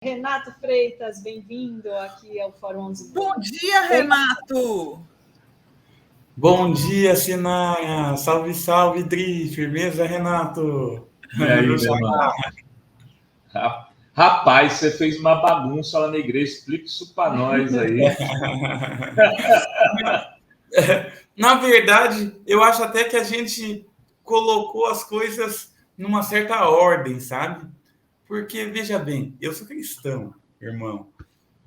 Renato Freitas, bem-vindo aqui ao Fórum 11. Bom dia, Renato! Bom dia, Sinaia! Salve, salve, Dri! Firmeza, Renato? E aí, meu irmão? Rapaz, você fez uma bagunça lá na igreja. Explica isso para nós aí. Na verdade, eu acho até que a gente colocou as coisas numa certa ordem, sabe? Porque, veja bem, eu sou cristão, irmão.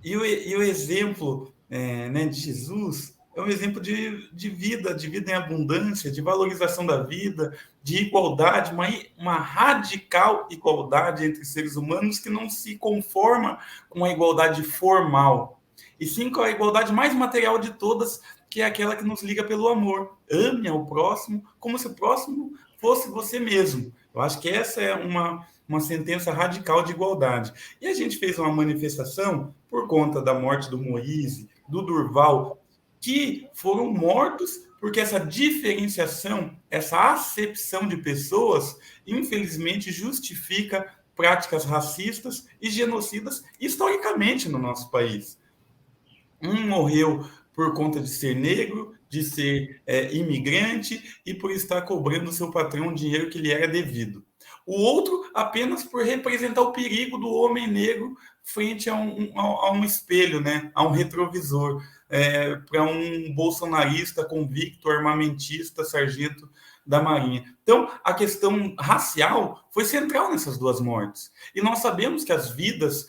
E o exemplo de Jesus é um exemplo de vida em abundância, de valorização da vida, de igualdade, uma radical igualdade entre seres humanos que não se conforma com a igualdade formal, e sim com a igualdade mais material de todas, que é aquela que nos liga pelo amor. Ame ao próximo como se o próximo fosse você mesmo. Eu acho que essa é uma sentença radical de igualdade. E a gente fez uma manifestação por conta da morte do Moise, do Durval, que foram mortos porque essa diferenciação, essa acepção de pessoas, infelizmente, justifica práticas racistas e genocidas historicamente no nosso país. Um morreu por conta de ser negro, de ser imigrante e por estar cobrando do seu patrão um dinheiro que lhe era devido. O outro apenas por representar o perigo do homem negro frente a um espelho, né? A um retrovisor, para um bolsonarista convicto, armamentista, sargento da Marinha. Então, a questão racial foi central nessas duas mortes. E nós sabemos que as vidas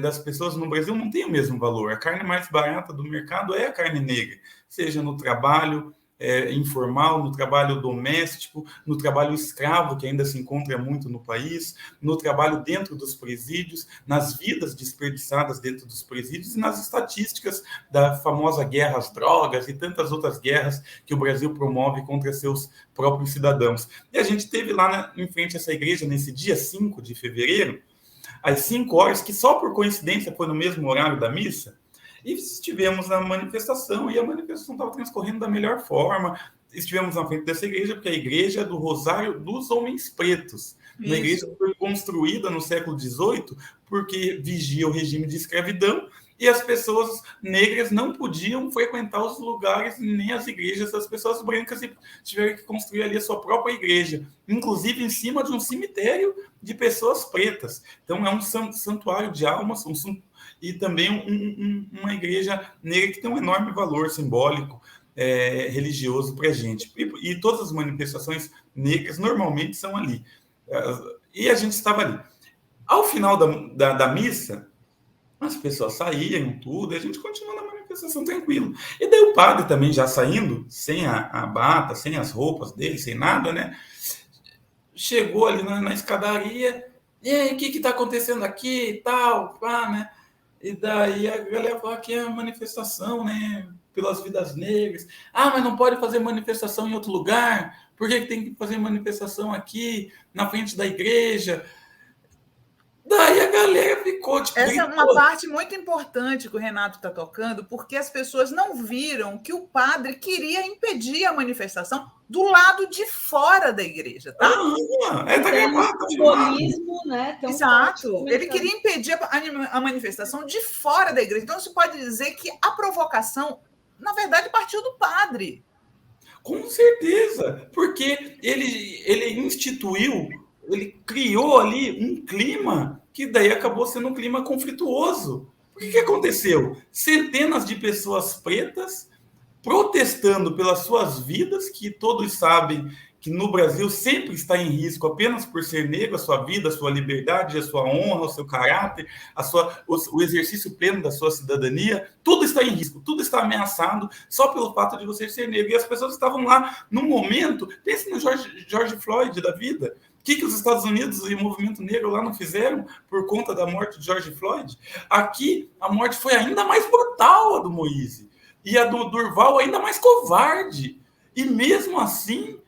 das pessoas no Brasil não têm o mesmo valor. A carne mais barata do mercado é a carne negra, seja no trabalho informal, no trabalho doméstico, no trabalho escravo, que ainda se encontra muito no país, no trabalho dentro dos presídios, nas vidas desperdiçadas dentro dos presídios e nas estatísticas da famosa guerra às drogas e tantas outras guerras que o Brasil promove contra seus próprios cidadãos. E a gente teve lá em frente a essa igreja, nesse dia 5 de fevereiro, às 5 horas, que só por coincidência foi no mesmo horário da missa, e estivemos na manifestação, e a manifestação estava transcorrendo da melhor forma. Estivemos na frente dessa igreja, porque é a igreja é do Rosário dos Homens Pretos. Uma igreja que foi construída no século XVIII, porque vigia o regime de escravidão, e as pessoas negras não podiam frequentar os lugares, nem as igrejas das pessoas brancas, e tiveram que construir ali a sua própria igreja, inclusive em cima de um cemitério de pessoas pretas. Então, é um santuário de almas, e também uma igreja negra que tem um enorme valor simbólico, religioso para a gente. E todas as manifestações negras normalmente são ali. E a gente estava ali. Ao final da missa, as pessoas saíam, tudo, e a gente continuou na manifestação tranquilo. E daí o padre também já saindo, sem a bata, sem as roupas dele, sem nada, né? Chegou ali na escadaria, e aí, o que está acontecendo aqui e tal, pá, né? E daí a galera falou que é a manifestação, né? Pelas vidas negras. Ah, mas não pode fazer manifestação em outro lugar? Por que tem que fazer manifestação aqui, na frente da igreja? Daí a galera ficou tipo. Essa é uma parte muito importante que o Renato está tocando, porque as pessoas não viram que o padre queria impedir a manifestação do lado de fora da igreja, tá? Tem um simbolismo, né? Exato. Ele queria impedir a manifestação de fora da igreja. Então, se pode dizer que a provocação, na verdade, partiu do padre. Com certeza, porque ele instituiu, ele criou ali um clima que daí acabou sendo um clima conflituoso. O que aconteceu? Centenas de pessoas pretas protestando pelas suas vidas, que todos sabem que no Brasil sempre está em risco apenas por ser negro, a sua vida, a sua liberdade, a sua honra, o seu caráter, o exercício pleno da sua cidadania, tudo está em risco, tudo está ameaçado só pelo fato de você ser negro. E as pessoas estavam lá num momento, pense no George Floyd da vida. O que os Estados Unidos e o movimento negro lá não fizeram por conta da morte de George Floyd? Aqui, a morte foi ainda mais brutal, a do Moise. E a do Durval ainda mais covarde. E mesmo assim,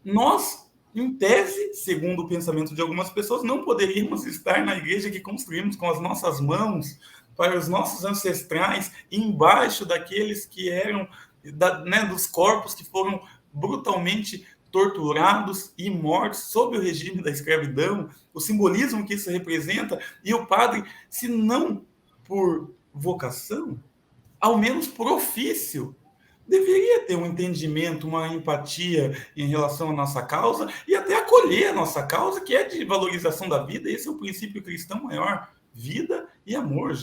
nós, em tese, segundo o pensamento de algumas pessoas, não poderíamos estar na igreja que construímos com as nossas mãos, para os nossos ancestrais, embaixo daqueles que eram, dos corpos que foram brutalmente torturados e mortos sob o regime da escravidão, o simbolismo que isso representa, e o padre, se não por vocação, ao menos por ofício, deveria ter um entendimento, uma empatia em relação à nossa causa e até acolher a nossa causa, que é de valorização da vida. Esse é o princípio cristão maior, vida e amor,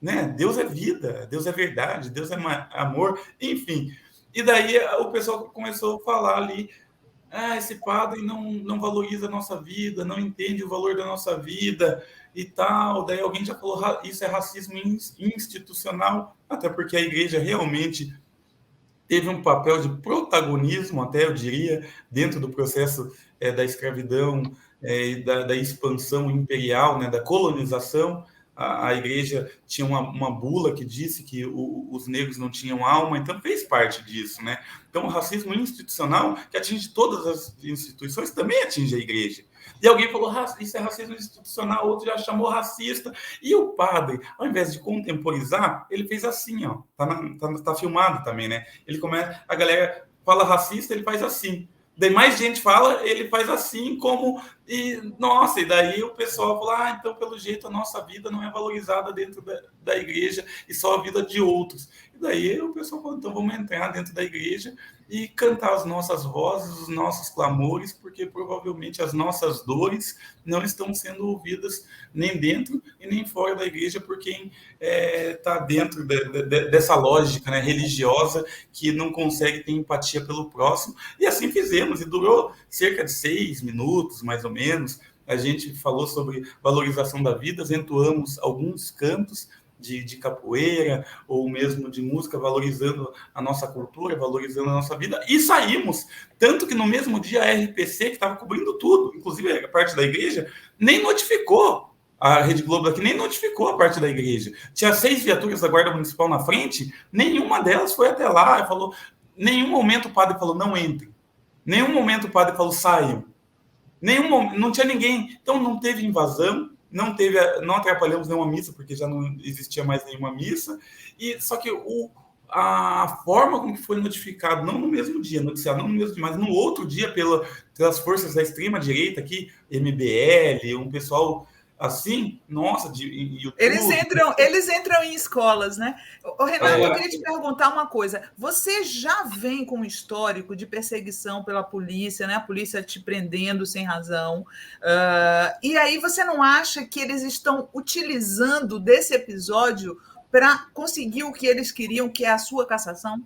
né? Deus é vida, Deus é verdade, Deus é amor, enfim. E daí o pessoal começou a falar ali, esse padre não valoriza a nossa vida, não entende o valor da nossa vida e tal. Daí alguém já falou, isso é racismo institucional, até porque a igreja realmente teve um papel de protagonismo, até eu diria, dentro do processo da escravidão, da expansão imperial, né, da colonização. A igreja tinha uma bula que disse que os negros não tinham alma, então fez parte disso, né? Então o racismo institucional, que atinge todas as instituições, também atinge a igreja. E alguém falou, isso é racismo institucional, outro já chamou racista. E o padre, ao invés de contemporizar, ele fez assim, ó, tá filmado também, né? Ele começa, a galera fala racista, ele faz assim. Daí mais gente fala, ele faz assim, como... Nossa, e daí o pessoal fala, então, pelo jeito, a nossa vida não é valorizada dentro da igreja e só a vida de outros. E daí o pessoal fala, então vamos entrar dentro da igreja e cantar as nossas vozes, os nossos clamores, porque provavelmente as nossas dores não estão sendo ouvidas nem dentro e nem fora da igreja por quem está dentro dessa lógica, né, religiosa, que não consegue ter empatia pelo próximo. E assim fizemos, e durou cerca de 6 minutos, mais ou menos. A gente falou sobre valorização da vida, entoamos alguns cantos de capoeira, ou mesmo de música, valorizando a nossa cultura, valorizando a nossa vida, e saímos. Tanto que no mesmo dia a RPC, que estava cobrindo tudo, inclusive a parte da igreja, nem notificou, a Rede Globo daqui nem notificou a parte da igreja. Tinha 6 viaturas da Guarda Municipal na frente, nenhuma delas foi até lá, e falou, nenhum momento o padre falou, não entre. Nenhum momento o padre falou, saiam. Não tinha ninguém. Então não teve invasão, não atrapalhamos nenhuma missa, porque já não existia mais nenhuma missa. E só que a forma como foi notificado, não no mesmo dia, noticiado não no mesmo dia, mas no outro dia pelas forças da extrema direita aqui, MBL, um pessoal assim, nossa, YouTube. Eles entram em escolas, né? Renato, eu queria te perguntar uma coisa. Você já vem com um histórico de perseguição pela polícia, né? A polícia te prendendo sem razão. E aí você não acha que eles estão utilizando desse episódio para conseguir o que eles queriam, que é a sua cassação?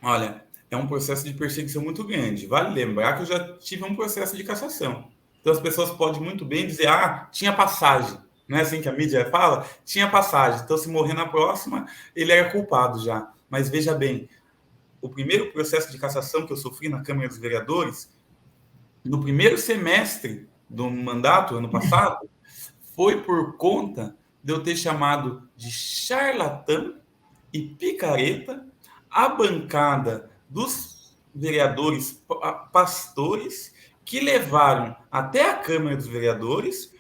Olha, é um processo de perseguição muito grande. Vale lembrar que eu já tive um processo de cassação. Então as pessoas podem muito bem dizer, tinha passagem. Não é assim que a mídia fala? Tinha passagem. Então, se morrer na próxima, ele era culpado já. Mas veja bem, o primeiro processo de cassação que eu sofri na Câmara dos Vereadores, no primeiro semestre do mandato, ano passado, foi por conta de eu ter chamado de charlatão e picareta a bancada dos vereadores pastores que levaram até a Câmara dos Vereadores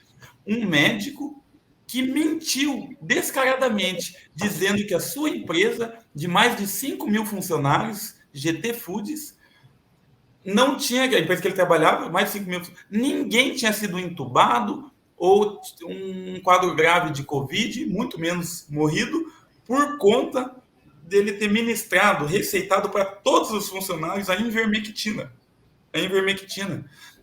um médico que mentiu descaradamente, dizendo que a sua empresa, de mais de 5 mil funcionários, GT Foods, não tinha, a empresa que ele trabalhava, mais de 5 mil, ninguém tinha sido entubado ou um quadro grave de Covid, muito menos morrido, por conta dele ter ministrado, receitado para todos os funcionários a ivermectina.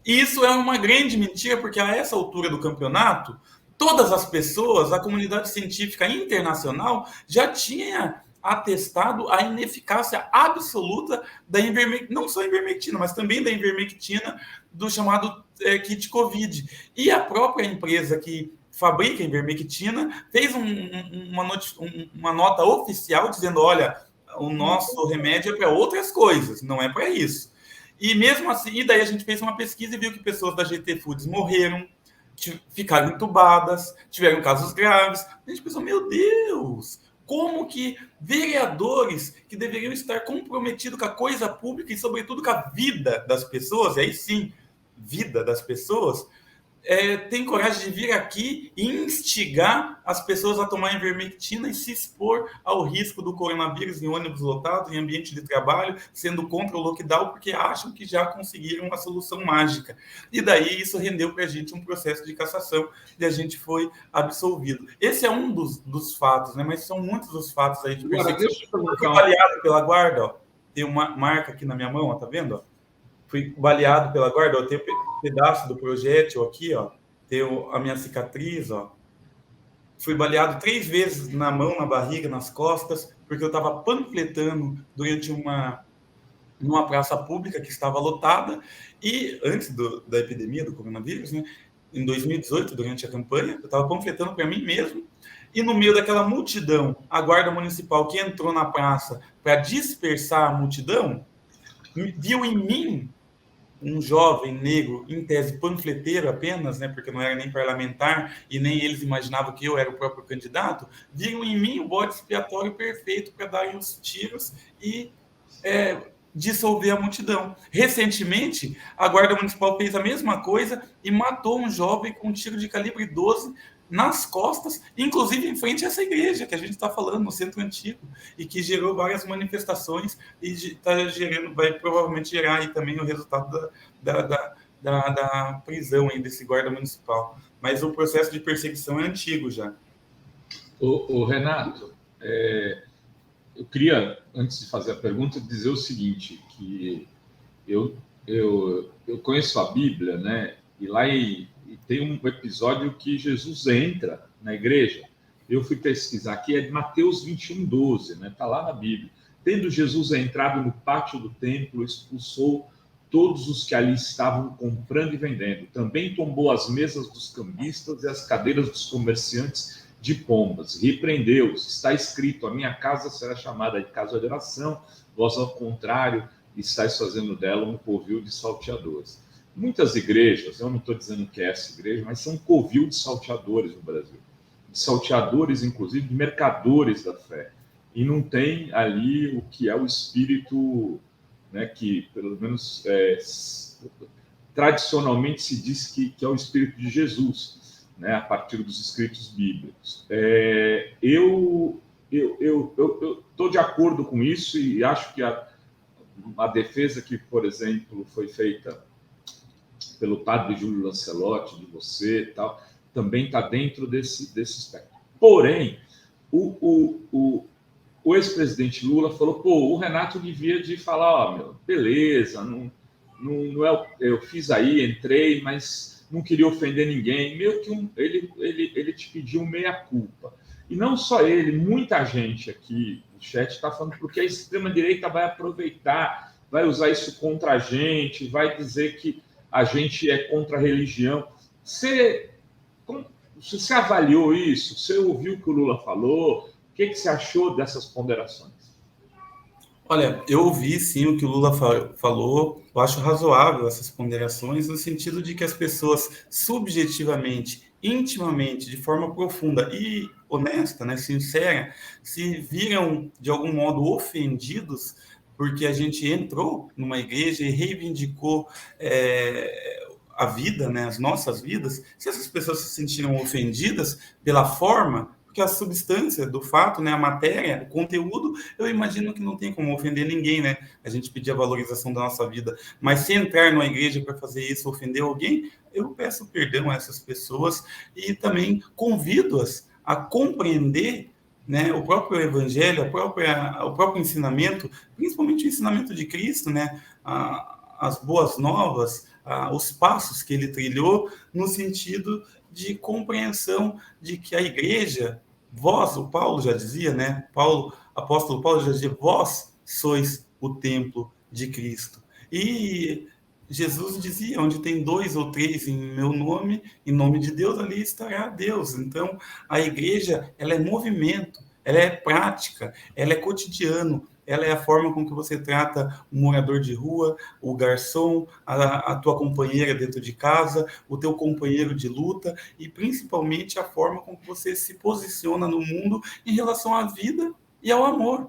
E isso é uma grande mentira, porque a essa altura do campeonato, todas as pessoas, a comunidade científica internacional já tinha atestado a ineficácia absoluta da ivermectina, não só a ivermectina, mas também da ivermectina do chamado kit Covid. E a própria empresa que fabrica a ivermectina fez uma nota oficial dizendo, olha, o nosso remédio é para outras coisas, não é para isso. E mesmo assim, e daí a gente fez uma pesquisa e viu que pessoas da GT Foods morreram, ficaram entubadas, tiveram casos graves. A gente pensou, meu Deus, como que vereadores que deveriam estar comprometidos com a coisa pública e, sobretudo, com a vida das pessoas, e aí sim, vida das pessoas, tem coragem de vir aqui e instigar as pessoas a tomarem ivermectina e se expor ao risco do coronavírus em ônibus lotado, em ambiente de trabalho, sendo contra o lockdown, porque acham que já conseguiram uma solução mágica. E daí isso rendeu para a gente um processo de cassação e a gente foi absolvido. Esse é um dos fatos, né? Mas são muitos os fatos aí de perseguição. Eu fui baleado pela guarda, ó. Tem uma marca aqui na minha mão, ó, tá vendo? Ó? Fui baleado pela guarda, ó, tem um pedaço do projétil aqui, ó, tem a minha cicatriz, ó. Fui baleado 3 vezes na mão, na barriga, nas costas, porque eu estava panfletando durante numa praça pública que estava lotada, e antes da epidemia do coronavírus, né, em 2018, durante a campanha, eu estava panfletando para mim mesmo, e no meio daquela multidão, a guarda municipal que entrou na praça para dispersar a multidão, viu em mim um jovem negro, em tese panfleteiro apenas, né, porque não era nem parlamentar e nem eles imaginavam que eu era o próprio candidato, viram em mim o bode expiatório perfeito para darem os tiros e dissolver a multidão. Recentemente, a Guarda Municipal fez a mesma coisa e matou um jovem com um tiro de calibre 12 nas costas, inclusive em frente a essa igreja que a gente está falando, no Centro Antigo, e que gerou várias manifestações e vai provavelmente gerar aí também o resultado da prisão aí desse guarda municipal. Mas o processo de perseguição é antigo já. O Renato, eu queria, antes de fazer a pergunta, dizer o seguinte, que eu conheço a Bíblia, né? E lá tem um episódio que Jesus entra na igreja. Eu fui pesquisar aqui, é de Mateus 21:12, né? Está lá na Bíblia. Tendo Jesus entrado no pátio do templo, expulsou todos os que ali estavam comprando e vendendo. Também tombou as mesas dos cambistas e as cadeiras dos comerciantes de pombas. Repreendeu-os. Está escrito: a minha casa será chamada de casa de oração, vós, ao contrário, estáis fazendo dela um covil de salteadores. Muitas igrejas, eu não estou dizendo que é essa igreja, mas são covil de salteadores no Brasil. De salteadores, inclusive, de mercadores da fé. E não tem ali o que é o espírito, né, que, pelo menos, tradicionalmente se diz que é o espírito de Jesus, né, a partir dos escritos bíblicos. Eu estou de acordo com isso e acho que a defesa que, por exemplo, foi feita pelo padre Júlio Lancelotti, de você e tal, também está dentro desse aspecto. Porém, o ex-presidente Lula falou, o Renato devia de falar, beleza, não é, eu fiz aí, entrei, mas não queria ofender ninguém. Meio que ele te pediu meia-culpa. E não só ele, muita gente aqui no chat está falando porque a extrema-direita vai aproveitar, vai usar isso contra a gente, vai dizer que a gente é contra a religião. Você avaliou isso? Você ouviu o que o Lula falou? O que você achou dessas ponderações? Olha, eu ouvi sim o que o Lula falou. Eu acho razoável essas ponderações no sentido de que as pessoas subjetivamente, intimamente, de forma profunda e honesta, né, sincera, se viram de algum modo ofendidos porque a gente entrou numa igreja e reivindicou a vida, né, as nossas vidas. Se essas pessoas se sentiram ofendidas pela forma, porque a substância do fato, né, a matéria, o conteúdo, eu imagino que não tem como ofender ninguém, né? A gente pedir a valorização da nossa vida. Mas se entrar numa igreja para fazer isso, ofender alguém, eu peço perdão a essas pessoas e também convido-as a compreender, né, o próprio evangelho, o próprio ensinamento, principalmente o ensinamento de Cristo, né, as boas novas, os passos que ele trilhou, no sentido de compreensão de que a igreja, vós, o Paulo já dizia, né, apóstolo Paulo já dizia, vós sois o templo de Cristo. E Jesus dizia, onde tem 2 ou 3 em meu nome, em nome de Deus, ali estará Deus. Então, a igreja, ela é movimento, ela é prática, ela é cotidiano, ela é a forma com que você trata o morador de rua, o garçom, a tua companheira dentro de casa, o teu companheiro de luta e, principalmente, a forma com que você se posiciona no mundo em relação à vida e ao amor.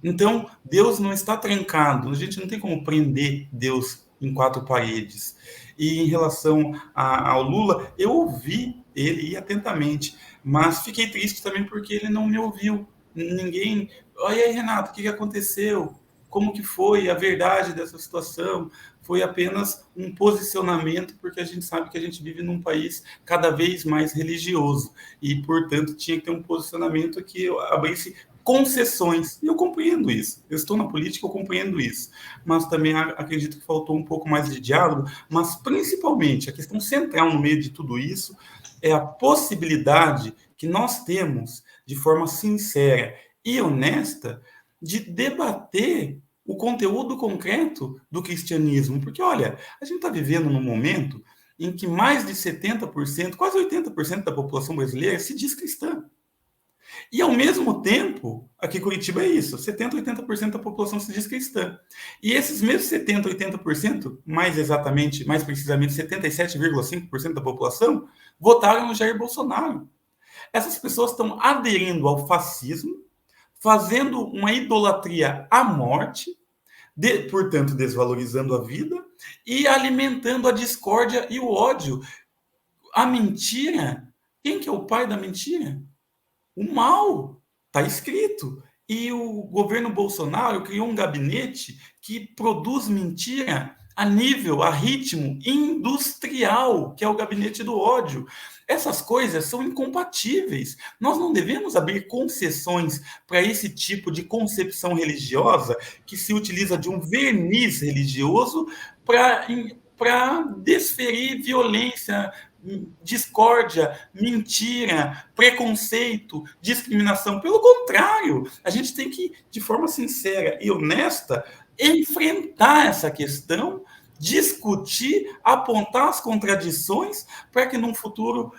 Então, Deus não está trancado, a gente não tem como prender Deus em 4 paredes. E em relação ao Lula, eu ouvi ele atentamente, mas fiquei triste também porque ele não me ouviu. Ninguém... Olha aí, Renato, o que aconteceu? Como que foi a verdade dessa situação? Foi apenas um posicionamento, porque a gente sabe que a gente vive num país cada vez mais religioso e, portanto, tinha que ter um posicionamento que abrisse concessões. E eu compreendo isso. Eu estou na política, eu compreendo isso. Mas também acredito que faltou um pouco mais de diálogo, mas principalmente a questão central no meio de tudo isso é a possibilidade que nós temos, de forma sincera e honesta, de debater o conteúdo concreto do cristianismo. Porque, olha, a gente está vivendo num momento em que mais de 70%, quase 80% da população brasileira se diz cristã. E, ao mesmo tempo, aqui em Curitiba é isso, 70%, 80% da população se diz cristã. E esses mesmos 70%, 80%, mais exatamente, mais precisamente 77,5% da população, votaram no Jair Bolsonaro. Essas pessoas estão aderindo ao fascismo, fazendo uma idolatria à morte, portanto, desvalorizando a vida e alimentando a discórdia e o ódio. A mentira, quem que é o pai da mentira? O mal, está escrito. E o governo Bolsonaro criou um gabinete que produz mentira a ritmo industrial, que é o gabinete do ódio. Essas coisas são incompatíveis. Nós não devemos abrir concessões para esse tipo de concepção religiosa que se utiliza de um verniz religioso para desferir violência, discórdia, mentira, preconceito, discriminação. Pelo contrário, a gente tem que, de forma sincera e honesta, enfrentar essa questão, discutir, apontar as contradições, para que num futuro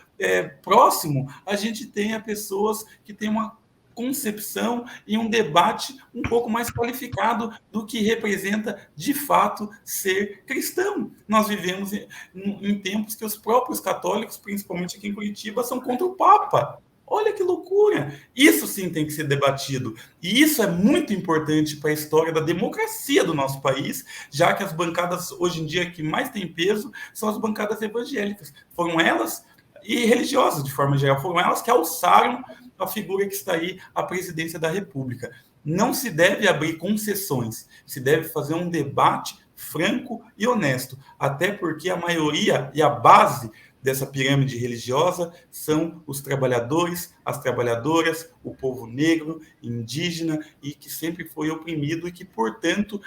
próximo a gente tenha pessoas que tenham uma concepção e um debate um pouco mais qualificado do que representa, de fato, ser cristão. Nós vivemos em tempos que os próprios católicos, principalmente aqui em Curitiba, são contra o Papa. Olha que loucura! Isso sim tem que ser debatido. E isso é muito importante para a história da democracia do nosso país, já que as bancadas, hoje em dia, que mais têm peso são as bancadas evangélicas. Foram elas, e religiosas, de forma geral, foram elas que alçaram a figura que está aí, a presidência da República. Não se deve abrir concessões, se deve fazer um debate franco e honesto, até porque a maioria e a base dessa pirâmide religiosa são os trabalhadores, as trabalhadoras, o povo negro, indígena, e que sempre foi oprimido e que, portanto,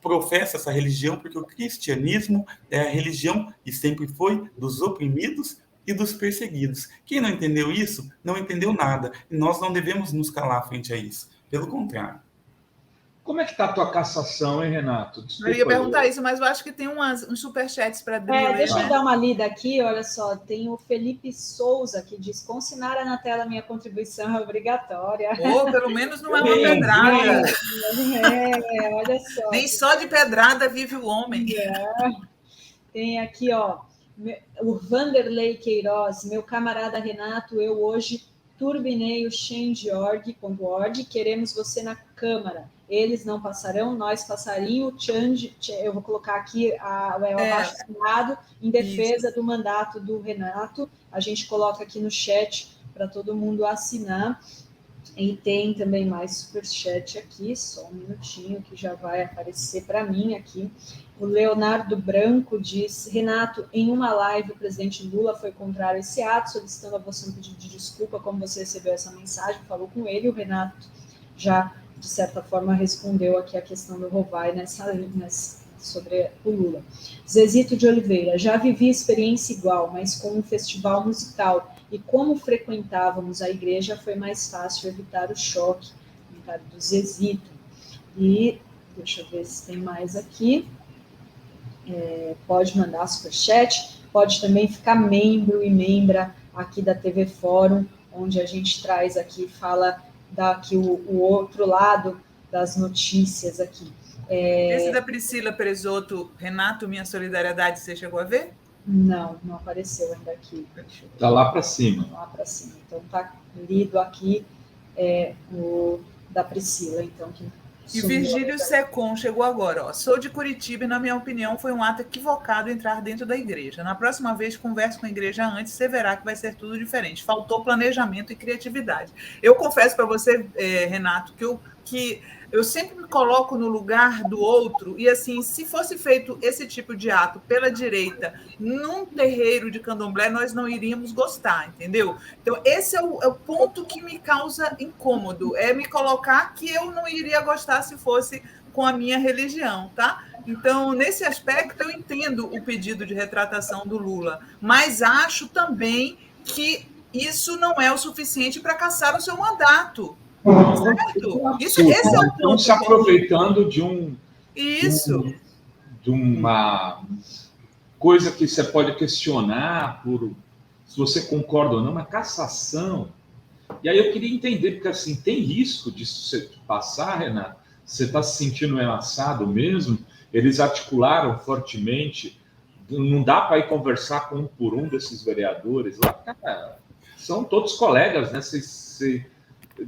professa essa religião, porque o cristianismo é a religião, e sempre foi, dos oprimidos e dos perseguidos. Quem não entendeu isso, não entendeu nada. E nós não devemos nos calar frente a isso. Pelo contrário. Como é que está a tua cassação, hein, Renato? Desculpa, eu ia perguntar isso, mas eu acho que tem uns superchats para Adri. Deixa eu dar uma lida aqui, olha só. Tem o Felipe Souza que diz: consignar na tela minha contribuição é obrigatória. Ou pelo menos não é uma pedrada. Olha só. Nem só de pedrada vive o homem. Tem aqui, ó, o Vanderlei Queiroz, meu camarada Renato, eu hoje turbinei o Change.org, queremos você na Câmara. Eles não passarão, nós passaríamos. Eu vou colocar aqui o abaixo-assinado em defesa do mandato do Renato. A gente coloca aqui no chat para todo mundo assinar. E tem também mais superchat aqui, só um minutinho que já vai aparecer para mim aqui. O Leonardo Branco diz: Renato, em uma live o presidente Lula foi contrário a esse ato, solicitando a você um pedido de desculpa, como você recebeu essa mensagem, falou com ele, o Renato já, de certa forma, respondeu aqui a questão do Rovai sobre o Lula. Zezito de Oliveira: já vivi experiência igual, mas com um festival musical, e como frequentávamos a igreja, foi mais fácil evitar o choque. Comentário do Zezito. E deixa eu ver se tem mais aqui. Pode mandar superchat, pode também ficar membro e membra aqui da TV Fórum, onde a gente traz aqui, fala daqui o outro lado das notícias aqui. Esse da Priscila Presoto, Renato, minha solidariedade, você chegou a ver? Não apareceu ainda aqui. Está lá para cima. Lá para cima. Então, está lido aqui o da Priscila, então, que E Virgílio Secom chegou agora. Ó. Sou de Curitiba e, na minha opinião, foi um ato equivocado entrar dentro da igreja. Na próxima vez, converse com a igreja antes, você verá que vai ser tudo diferente. Faltou planejamento e criatividade. Eu confesso para você, Renato, que eu sempre me coloco no lugar do outro e, assim, se fosse feito esse tipo de ato pela direita num terreiro de candomblé, nós não iríamos gostar, entendeu? Então, esse é o ponto que me causa incômodo, é me colocar que eu não iria gostar se fosse com a minha religião, tá? Então, nesse aspecto, eu entendo o pedido de retratação do Lula, mas acho também que isso não é o suficiente para cassar o seu mandato. Certo? Esse é o ponto. Estão se aproveitando de uma coisa que você pode questionar se você concorda ou não, uma cassação. E aí eu queria entender, porque assim, tem risco disso você passar, Renato? Você está se sentindo ameaçado mesmo? Eles articularam fortemente, não dá para ir conversar com um por um desses vereadores lá, cara, são todos colegas, né?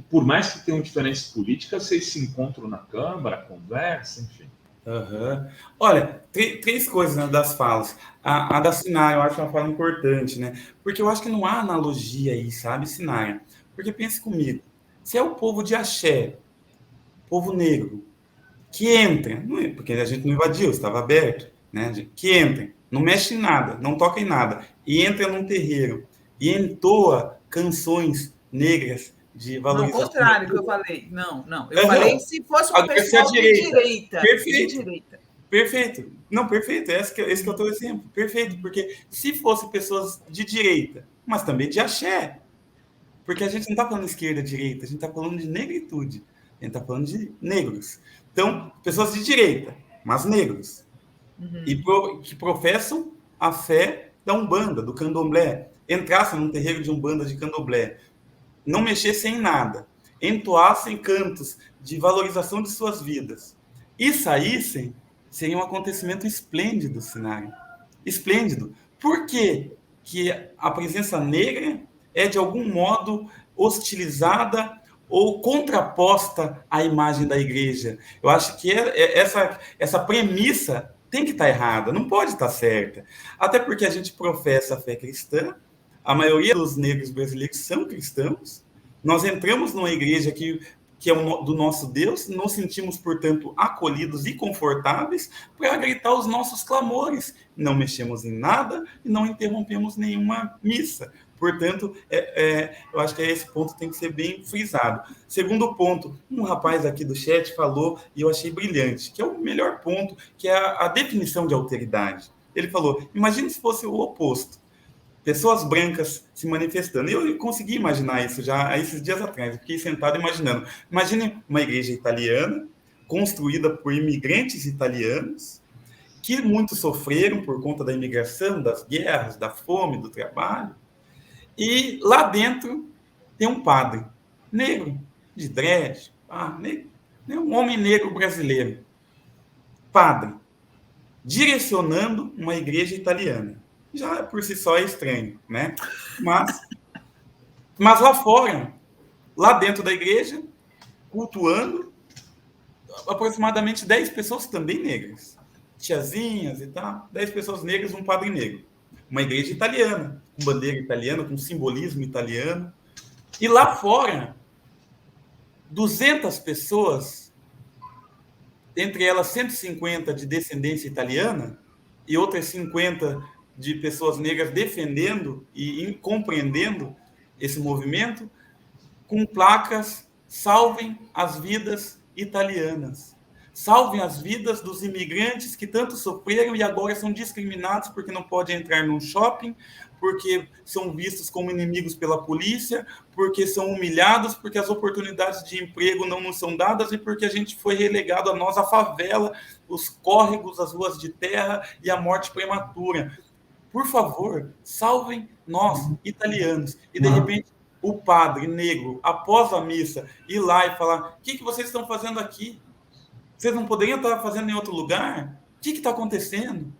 Por mais que tenham diferenças políticas, vocês se encontram na Câmara, conversam, enfim. Uhum. Olha, três coisas, né, das falas. A da Sinara, eu acho uma fala importante, né? Porque eu acho que não há analogia aí, sabe, Sinara? Porque pense comigo, se é o povo de Axé, povo negro, que entra, porque a gente não invadiu, estava aberto, né? Que entra, não mexe em nada, não toca em nada, e entra num terreiro e entoa canções negras de valorização. Não, o contrário que eu falei. Não. Eu falei se fosse uma pessoa de direita. Perfeito. De direita. Perfeito. Não, perfeito. Esse que é o teu exemplo. Perfeito. Porque se fosse pessoas de direita, mas também de axé, porque a gente não está falando de esquerda, direita, a gente está falando de negritude. A gente está falando de negros. Então, pessoas de direita, mas negros. E que professam a fé da Umbanda, do candomblé. Entrassem num terreiro de Umbanda, de candomblé. Não mexessem em nada, entoassem cantos de valorização de suas vidas e saíssem, seria um acontecimento esplêndido, Sinara. Esplêndido. Por quê? Que a presença negra é, de algum modo, hostilizada ou contraposta à imagem da igreja. Eu acho que essa premissa tem que estar errada, não pode estar certa. Até porque a gente professa a fé cristã, a maioria dos negros brasileiros são cristãos. Nós entramos numa igreja que é do nosso Deus, nos sentimos, portanto, acolhidos e confortáveis para gritar os nossos clamores. Não mexemos em nada e não interrompemos nenhuma missa. Portanto, eu acho que esse ponto tem que ser bem frisado. Segundo ponto, um rapaz aqui do chat falou, e eu achei brilhante, que é o melhor ponto, que é a definição de alteridade. Ele falou, imagine se fosse o oposto. Pessoas brancas se manifestando. Eu consegui imaginar isso já esses dias atrás. Eu fiquei sentado imaginando. Imagine uma igreja italiana, construída por imigrantes italianos, que muito sofreram por conta da imigração, das guerras, da fome, do trabalho. E lá dentro tem um padre negro, de dread, negro, um homem negro brasileiro. Padre, direcionando uma igreja italiana. Já por si só é estranho, né? Mas lá fora, lá dentro da igreja, cultuando, aproximadamente 10 pessoas também negras. Tiazinhas e tal, 10 pessoas negras, um padre negro. Uma igreja italiana, com bandeira italiana, com simbolismo italiano. E lá fora, 200 pessoas, entre elas 150 de descendência italiana e outras 50 de pessoas negras defendendo e compreendendo esse movimento, com placas, salvem as vidas italianas. Salvem as vidas dos imigrantes que tanto sofreram e agora são discriminados porque não podem entrar num shopping, porque são vistos como inimigos pela polícia, porque são humilhados, porque as oportunidades de emprego não nos são dadas e porque a gente foi relegado a nós, a favela, os córregos, as ruas de terra e a morte prematura. Por favor, salvem nós, italianos. E, de repente, o padre negro, após a missa, ir lá e falar, o que vocês estão fazendo aqui? Vocês não poderiam estar fazendo em outro lugar? O que está acontecendo?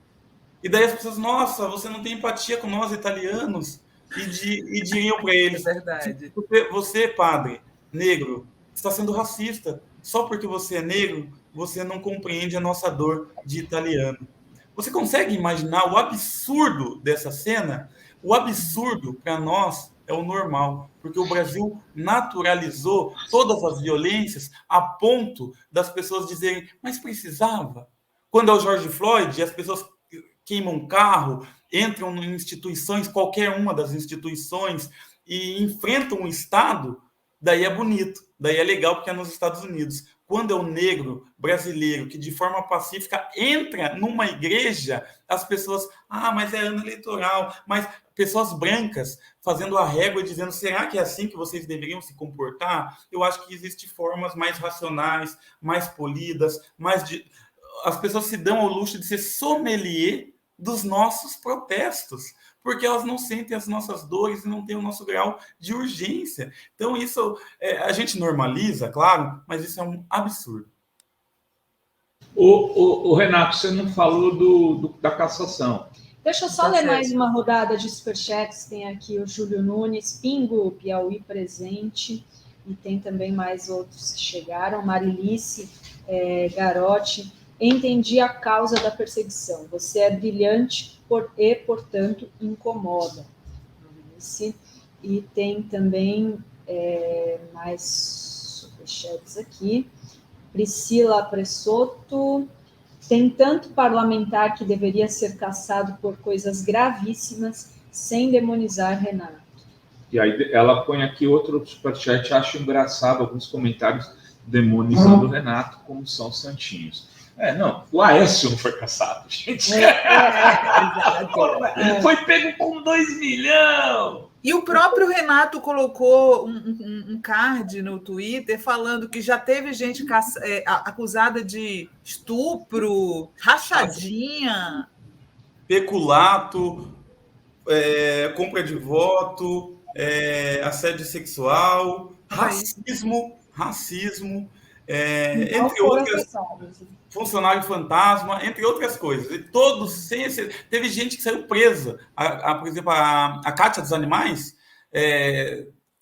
E daí as pessoas, nossa, você não tem empatia com nós, italianos? E diriam para eles, é verdade. Você, padre negro, está sendo racista. só porque você é negro, você não compreende a nossa dor de italiano. Você consegue imaginar o absurdo dessa cena? O absurdo, para nós, é o normal, porque o Brasil naturalizou todas as violências a ponto das pessoas dizerem, mas precisava? Quando é o George Floyd, as pessoas queimam carro, entram em instituições, qualquer uma das instituições, e enfrentam o Estado, daí é bonito, daí é legal porque é nos Estados Unidos. Quando é o negro brasileiro que de forma pacífica entra numa igreja, as pessoas, mas é ano eleitoral, mas pessoas brancas fazendo a régua e dizendo, será que é assim que vocês deveriam se comportar? Eu acho que existem formas mais racionais, mais polidas, as pessoas se dão ao luxo de ser sommelier dos nossos protestos, porque elas não sentem as nossas dores e não têm o nosso grau de urgência. Então, isso a gente normaliza, claro, mas isso é um absurdo. O Renato, você não falou da cassação. Deixa eu só ler mais uma rodada de superchats. Tem aqui o Júlio Nunes, Pingo, Piauí presente, e tem também mais outros que chegaram. Marilice Garotti, entendi a causa da perseguição. Você é brilhante e, portanto, incomoda. E tem também mais superchats aqui. Priscila Pressoto, tem tanto parlamentar que deveria ser caçado por coisas gravíssimas, sem demonizar Renato. E aí ela põe aqui outro superchat, acho engraçado alguns comentários demonizando o Renato, como são santinhos. Não, o Aécio não foi caçado, gente. Foi pego com 2 milhões. E o próprio Renato colocou um card no Twitter falando que já teve gente acusada de estupro, rachadinha, peculato, compra de voto, assédio sexual, racismo, entre outras, funcionário fantasma, entre outras coisas. E todos, teve gente que saiu presa. Por exemplo, a Cátia dos Animais,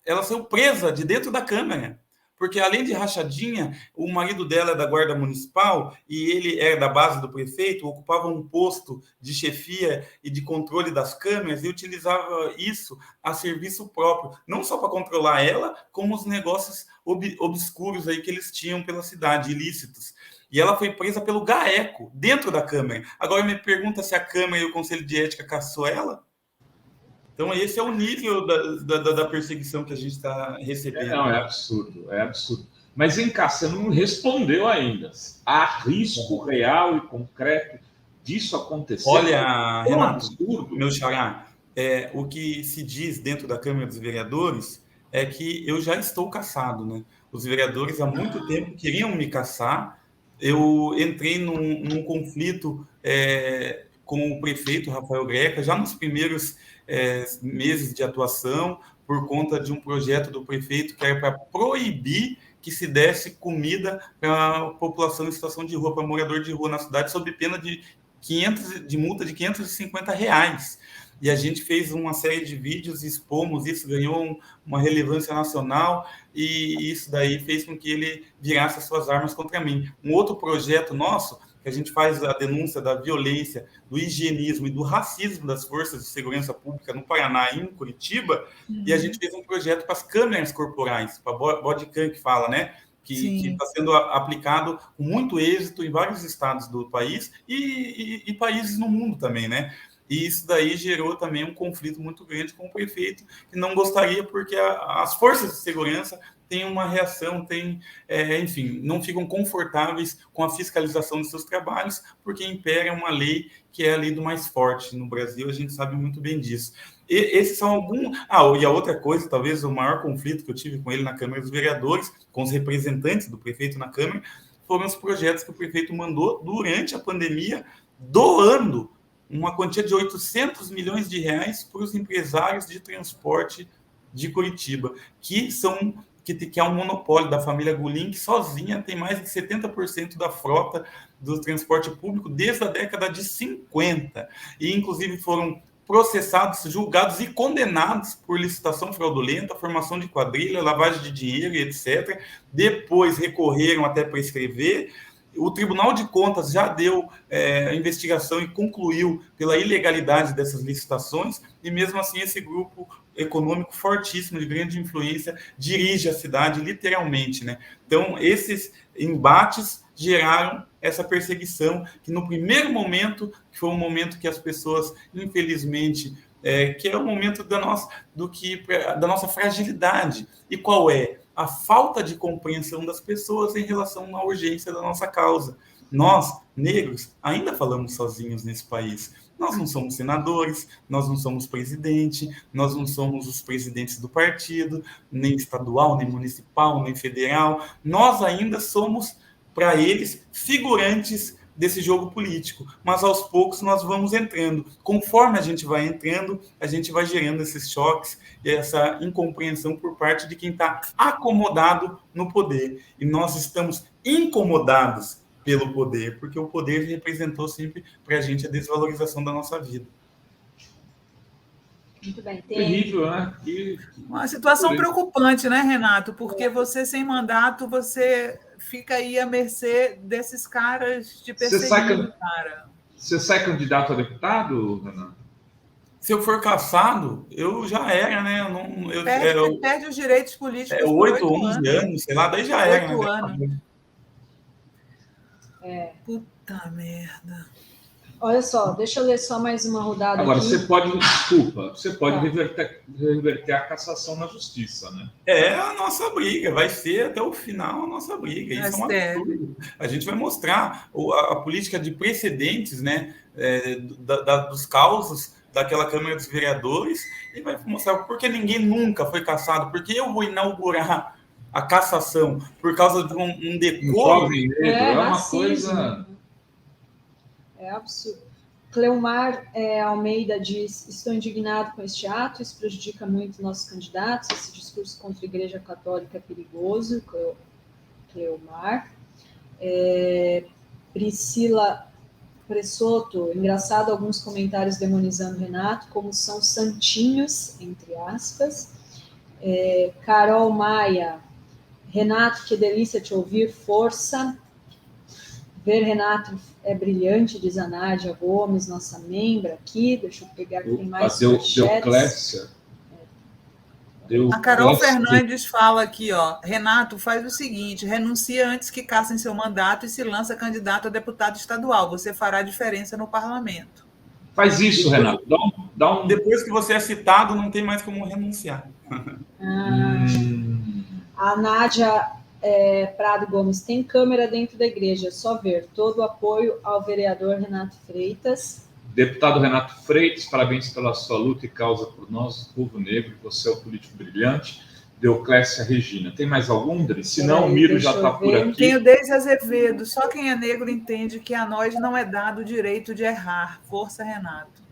ela saiu presa de dentro da Câmara, porque além de rachadinha, o marido dela é da Guarda Municipal e ele era da base do prefeito, ocupava um posto de chefia e de controle das câmeras e utilizava isso a serviço próprio, não só para controlar ela, como os negócios obscuros aí que eles tinham pela cidade, ilícitos. E ela foi presa pelo GAECO, dentro da Câmara. Agora me pergunta se a Câmara e o Conselho de Ética caçou ela? Então, esse é o nível da perseguição que a gente está recebendo. É absurdo. Mas, vem cá, você não respondeu ainda. Há risco real e concreto disso acontecer? Olha, Renato, meu xará, o que se diz dentro da Câmara dos Vereadores é que eu já estou cassado, né? Os vereadores há muito tempo queriam me cassar. Eu entrei num conflito com o prefeito Rafael Greca, já nos primeiros meses de atuação, por conta de um projeto do prefeito que era para proibir que se desse comida para a população em situação de rua, para morador de rua na cidade, sob pena de multa de R$550. E a gente fez uma série de vídeos, expomos isso, ganhou uma relevância nacional, e isso daí fez com que ele virasse as suas armas contra mim. Um outro projeto nosso, que a gente faz a denúncia da violência, do higienismo e do racismo das forças de segurança pública no Paraná e em Curitiba, e a gente fez um projeto para as câmeras corporais, para bodycam que fala, né? Que está sendo aplicado com muito êxito em vários estados do país e países no mundo também, né? E isso daí gerou também um conflito muito grande com o prefeito, que não gostaria, porque as forças de segurança têm uma reação, enfim, não ficam confortáveis com a fiscalização dos seus trabalhos, porque impera uma lei que é a lei do mais forte. No Brasil, a gente sabe muito bem disso. E esses são alguns... e a outra coisa, talvez o maior conflito que eu tive com ele na Câmara dos Vereadores, com os representantes do prefeito na Câmara, foram os projetos que o prefeito mandou durante a pandemia, doando uma quantia de R$800 milhões para os empresários de transporte de Curitiba, que é um monopólio da família Gulim, que sozinha tem mais de 70% da frota do transporte público desde a década de 50. E, inclusive, foram processados, julgados e condenados por licitação fraudulenta, formação de quadrilha, lavagem de dinheiro e etc. Depois recorreram até prescrever. O Tribunal de Contas já deu a investigação e concluiu pela ilegalidade dessas licitações, e mesmo assim esse grupo econômico fortíssimo, de grande influência, dirige a cidade literalmente, né? Então, esses embates geraram essa perseguição, que no primeiro momento, que foi um momento que as pessoas, infelizmente, que é o momento da nossa fragilidade. E qual é? A falta de compreensão das pessoas em relação à urgência da nossa causa. Nós, negros, ainda falamos sozinhos nesse país. Nós não somos senadores, nós não somos presidente, nós não somos os presidentes do partido, nem estadual, nem municipal, nem federal. Nós ainda somos, para eles, figurantes desse jogo político, mas aos poucos nós vamos entrando. Conforme a gente vai entrando, a gente vai gerando esses choques e essa incompreensão por parte de quem está acomodado no poder. E nós estamos incomodados pelo poder, porque o poder representou sempre para a gente a desvalorização da nossa vida. Muito bem. Terrível, né? Uma situação preocupante, né, Renato? Porque você, sem mandato, você fica aí à mercê desses caras de perseguido, cara. Você sai candidato a deputado, Renato? Se eu for caçado, eu já era, né? Perde os direitos políticos. 8 ou 11 anos, sei lá, daí já era. 8 anos. Puta merda. Olha só, deixa eu ler só mais uma rodada agora, aqui. Você pode reverter a cassação na justiça, né? É a nossa briga, vai ser até o final a nossa briga. Isso é um absurdo. A gente vai mostrar a política de precedentes, né, dos causos daquela Câmara dos Vereadores, e vai mostrar porque ninguém nunca foi cassado, porque eu vou inaugurar a cassação por causa de um decoro. É uma coisa... É absurdo. Cleomar Almeida diz: estou indignado com este ato, isso prejudica muito nossos candidatos, esse discurso contra a Igreja Católica é perigoso. Cleomar. Priscila Pressoto: engraçado alguns comentários demonizando Renato, como são santinhos, entre aspas. Carol Maia: Renato, que delícia te ouvir, força. Ver Renato é brilhante, diz a Nádia Gomes, nossa membra aqui. Deixa eu pegar aqui, tem mais Deuclécia. A Carol Fernandes fala aqui, ó: Renato, faz o seguinte, renuncia antes que cassem seu mandato e se lança candidato a deputado estadual. Você fará diferença no parlamento. Faz isso, Renato. Depois que você é citado, não tem mais como renunciar. A Nádia Prado Gomes: tem câmera dentro da igreja, só ver. Todo o apoio ao vereador Renato Freitas. Deputado Renato Freitas, parabéns pela sua luta e causa por nós, o povo negro. Você é um político brilhante. Deuclécia Regina. Tem mais algum, Dri? Se não, o Miro já está por aqui. Tem o Deise Azevedo. Só quem é negro entende que a nós não é dado o direito de errar. Força, Renato.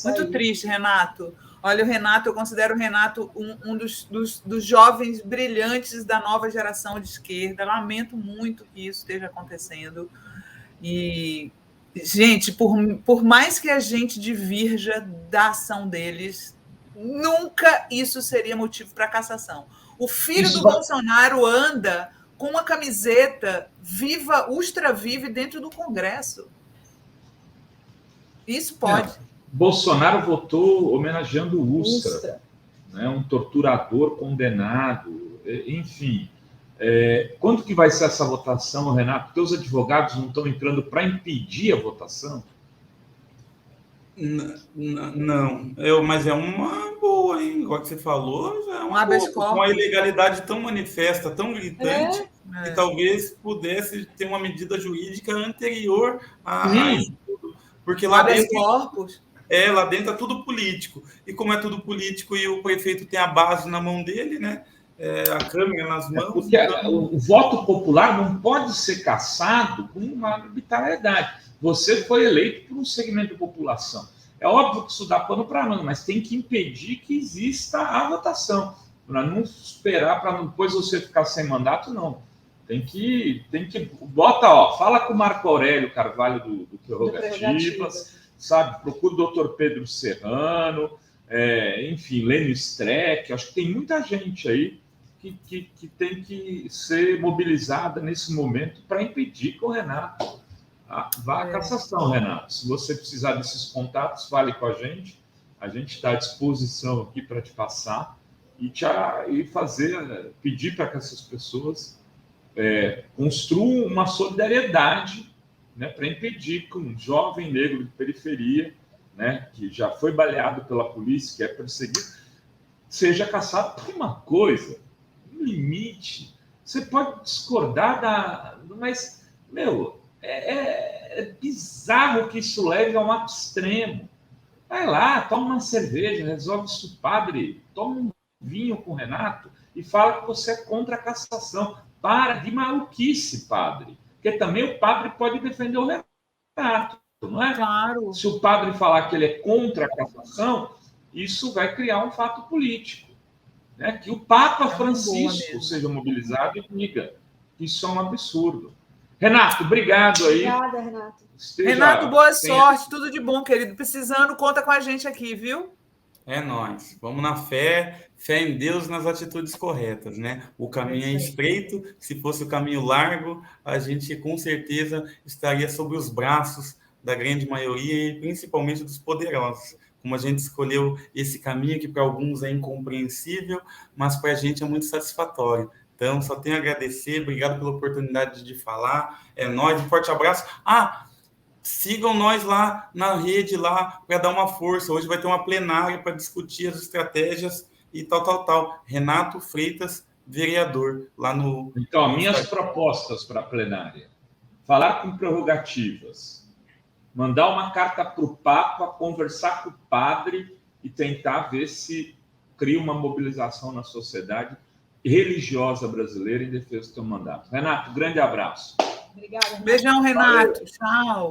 Muito triste, Renato. Olha, o Renato, eu considero o Renato um dos jovens brilhantes da nova geração de esquerda. Lamento muito que isso esteja acontecendo. E, gente, por mais que a gente divirja da ação deles, nunca isso seria motivo para cassação. O filho do Bolsonaro anda com uma camiseta Viva, Ustra Vive dentro do Congresso. Isso pode. Bolsonaro votou homenageando o Ustra, né? Um torturador condenado, enfim. Quando que vai ser essa votação, Renato? Porque os advogados não estão entrando para impedir a votação? Não, mas é uma boa, hein? Igual que você falou, já é uma boa, com uma ilegalidade tão manifesta, tão gritante, que talvez pudesse ter uma medida jurídica anterior a isso tudo. Porque lá dentro... lá dentro é tudo político. E como é tudo político e o prefeito tem a base na mão dele, né? A Câmara nas mãos. Porque o voto popular não pode ser cassado com uma arbitrariedade. Você foi eleito por um segmento da população. É óbvio que isso dá pano para manga, mas tem que impedir que exista a votação. Para não esperar, para depois você ficar sem mandato, não. Tem que fala com o Marco Aurélio Carvalho do Prerrogativas. sabe? Procura o doutor Pedro Serrano, enfim, Lênio Streck. Acho que tem muita gente aí que tem que ser mobilizada nesse momento para impedir que o Renato vá à cassação, Renato. Se você precisar desses contatos, fale com a gente está à disposição aqui para te passar e pedir para que essas pessoas construam uma solidariedade, né, para impedir que um jovem negro de periferia, né, que já foi baleado pela polícia, que é perseguido, seja caçado por uma coisa, um limite. Você pode discordar mas, é bizarro que isso leve a um ato extremo. Vai lá, toma uma cerveja, resolve isso, padre, toma um vinho com o Renato e fala que você é contra a cassação. Para de maluquice, padre. Porque também o padre pode defender o Renato, não é? Claro. Se o padre falar que ele é contra a cassação, isso vai criar um fato político, né? Que o Papa Francisco seja mobilizado e diga que isso é um absurdo. Renato, obrigado aí. Obrigada, Renato. Renato, boa sorte, tudo de bom, querido. Precisando, conta com a gente aqui, viu? É nóis. Vamos na fé em Deus, nas atitudes corretas, né? O caminho é estreito, se fosse o caminho largo, a gente com certeza estaria sobre os braços da grande maioria e principalmente dos poderosos. Como a gente escolheu esse caminho que para alguns é incompreensível, mas para a gente é muito satisfatório. Então, só tenho a agradecer, obrigado pela oportunidade de falar. É nóis, um forte abraço. Sigam nós lá na rede lá para dar uma força. Hoje vai ter uma plenária para discutir as estratégias e tal. Renato Freitas, vereador, lá no... Então, minhas propostas para a plenária. Falar com prerrogativas. Mandar uma carta para o Papa, conversar com o padre e tentar ver se cria uma mobilização na sociedade religiosa brasileira em defesa do seu mandato. Renato, grande abraço. Obrigada, Renato. Beijão, Renato. Valeu. Tchau.